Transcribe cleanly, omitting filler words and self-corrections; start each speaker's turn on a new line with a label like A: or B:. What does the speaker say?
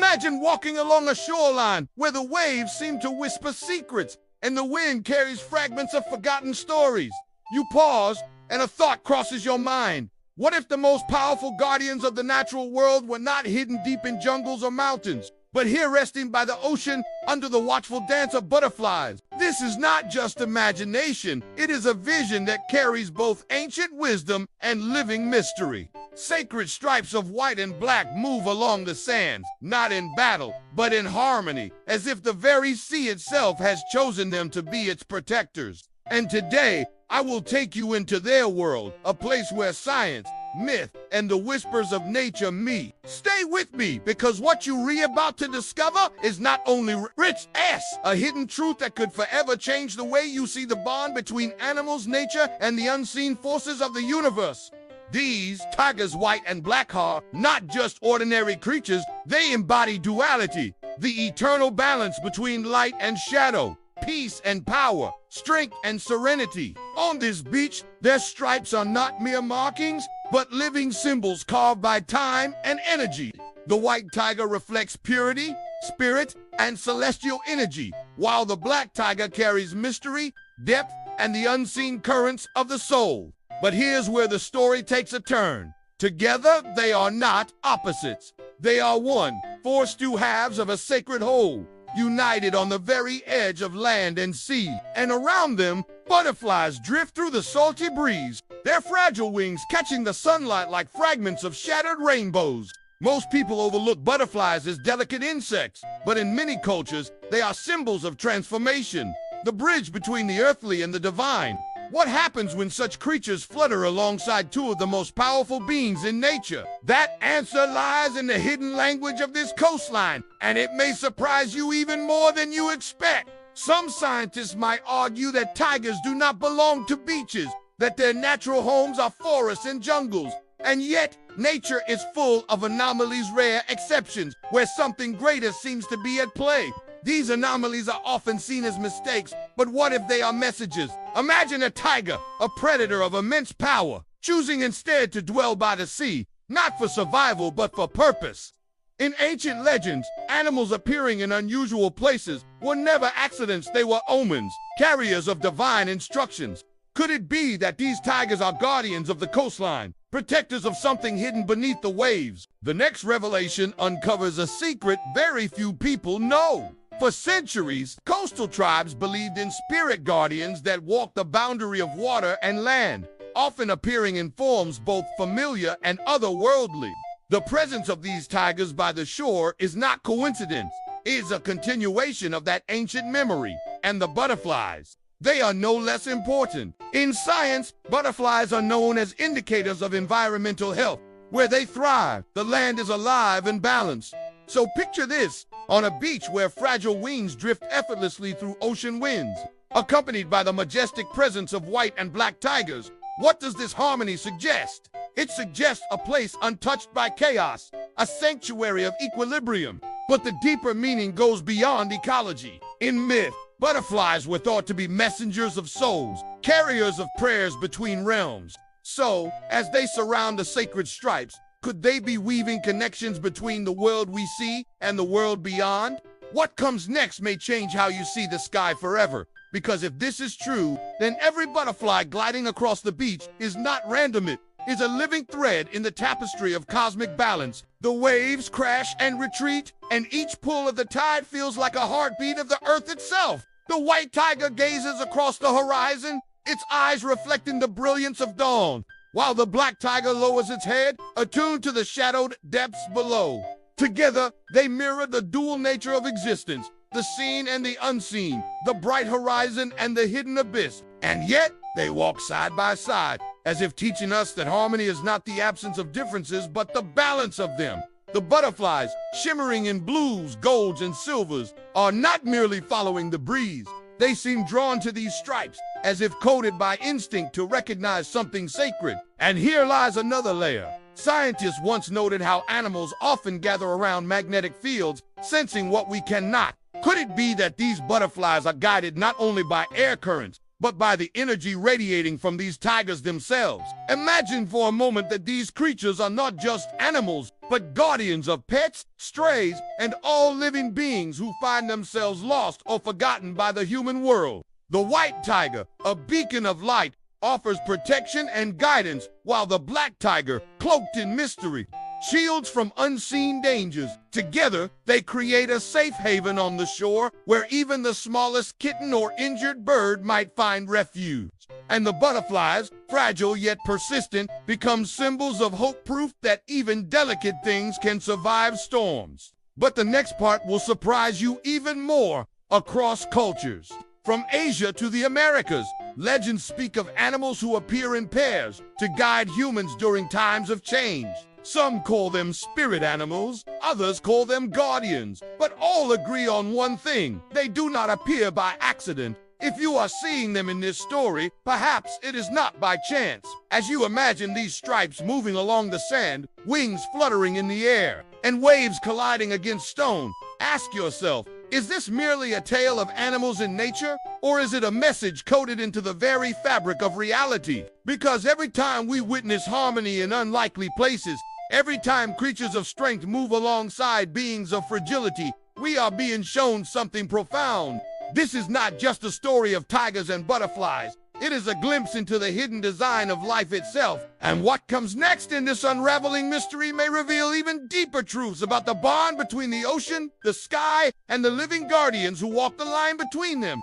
A: Imagine walking along a shoreline where the waves seem to whisper secrets and the wind carries fragments of forgotten stories. You pause, and a thought crosses your mind. What if the most powerful guardians of the natural world were not hidden deep in jungles or mountains, but here resting by the ocean under the watchful dance of butterflies? This is not just imagination. It is a vision that carries both ancient wisdom and living mystery. Sacred stripes of white and black move along the sands, not in battle, but in harmony, as if the very sea itself has chosen them to be its protectors. And today, I will take you into their world, a place where science, myth, and the whispers of nature meet. Stay with me, because what you're about to discover is not only rich a hidden truth that could forever change the way you see the bond between animals, nature, and the unseen forces of the universe. These tigers, white and black, are not just ordinary creatures. They embody duality, the eternal balance between light and shadow, peace and power, strength and serenity. On this beach, their stripes are not mere markings, but living symbols carved by time and energy. The white tiger reflects purity, spirit, and celestial energy, while the black tiger carries mystery, depth, and the unseen currents of the soul. But here's where the story takes a turn. Together, they are not opposites. They are one, forced two halves of a sacred whole, united on the very edge of land and sea. And around them, butterflies drift through the salty breeze, their fragile wings catching the sunlight like fragments of shattered rainbows. Most people overlook butterflies as delicate insects, but in many cultures, they are symbols of transformation, the bridge between the earthly and the divine. What happens when such creatures flutter alongside two of the most powerful beings in nature? That answer lies in the hidden language of this coastline, and it may surprise you even more than you expect. Some scientists might argue that tigers do not belong to beaches, that their natural homes are forests and jungles. And yet, nature is full of anomalies, rare exceptions, where something greater seems to be at play. These anomalies are often seen as mistakes, but what if they are messages? Imagine a tiger, a predator of immense power, choosing instead to dwell by the sea, not for survival, but for purpose. In ancient legends, animals appearing in unusual places were never accidents, they were omens, carriers of divine instructions. Could it be that these tigers are guardians of the coastline, protectors of something hidden beneath the waves? The next revelation uncovers a secret very few people know. For centuries, coastal tribes believed in spirit guardians that walked the boundary of water and land, often appearing in forms both familiar and otherworldly. The presence of these tigers by the shore is not coincidence. It is a continuation of that ancient memory. And the butterflies, they are no less important. In science, butterflies are known as indicators of environmental health. Where they thrive, the land is alive and balanced. So picture this, on a beach where fragile wings drift effortlessly through ocean winds, accompanied by the majestic presence of white and black tigers. What does this harmony suggest? It suggests a place untouched by chaos, a sanctuary of equilibrium. But the deeper meaning goes beyond ecology. In myth, butterflies were thought to be messengers of souls, carriers of prayers between realms. So, as they surround the sacred stripes, could they be weaving connections between the world we see and the world beyond? What comes next may change how you see the sky forever. Because if this is true, then every butterfly gliding across the beach is not random. It is a living thread in the tapestry of cosmic balance. The waves crash and retreat, and each pull of the tide feels like a heartbeat of the earth itself. The white tiger gazes across the horizon, its eyes reflecting the brilliance of dawn, while the black tiger lowers its head, attuned to the shadowed depths below. Together, they mirror the dual nature of existence, the seen and the unseen, the bright horizon and the hidden abyss. And yet, they walk side by side, as if teaching us that harmony is not the absence of differences, but the balance of them. The butterflies, shimmering in blues, golds, and silvers, are not merely following the breeze. They seem drawn to these stripes, as if coded by instinct to recognize something sacred. And here lies another layer. Scientists once noted how animals often gather around magnetic fields, sensing what we cannot. Could it be that these butterflies are guided not only by air currents, but by the energy radiating from these tigers themselves. Imagine for a moment that these creatures are not just animals, but guardians of pets, strays, and all living beings who find themselves lost or forgotten by the human world. The white tiger, a beacon of light, offers protection and guidance, while the black tiger, cloaked in mystery, shields from unseen dangers. Together, they create a safe haven on the shore where even the smallest kitten or injured bird might find refuge. And the butterflies, fragile yet persistent, become symbols of hope, proof that even delicate things can survive storms. But the next part will surprise you even more. Across cultures, from Asia to the Americas, legends speak of animals who appear in pairs to guide humans during times of change. Some call them spirit animals, others call them guardians, but all agree on one thing: they do not appear by accident. If you are seeing them in this story, perhaps it is not by chance. As you imagine these stripes moving along the sand, wings fluttering in the air, and waves colliding against stone, ask yourself, is this merely a tale of animals in nature, or is it a message coded into the very fabric of reality? Because every time we witness harmony in unlikely places, every time creatures of strength move alongside beings of fragility, we are being shown something profound. This is not just a story of tigers and butterflies. It is a glimpse into the hidden design of life itself. And what comes next in this unraveling mystery may reveal even deeper truths about the bond between the ocean, the sky, and the living guardians who walk the line between them.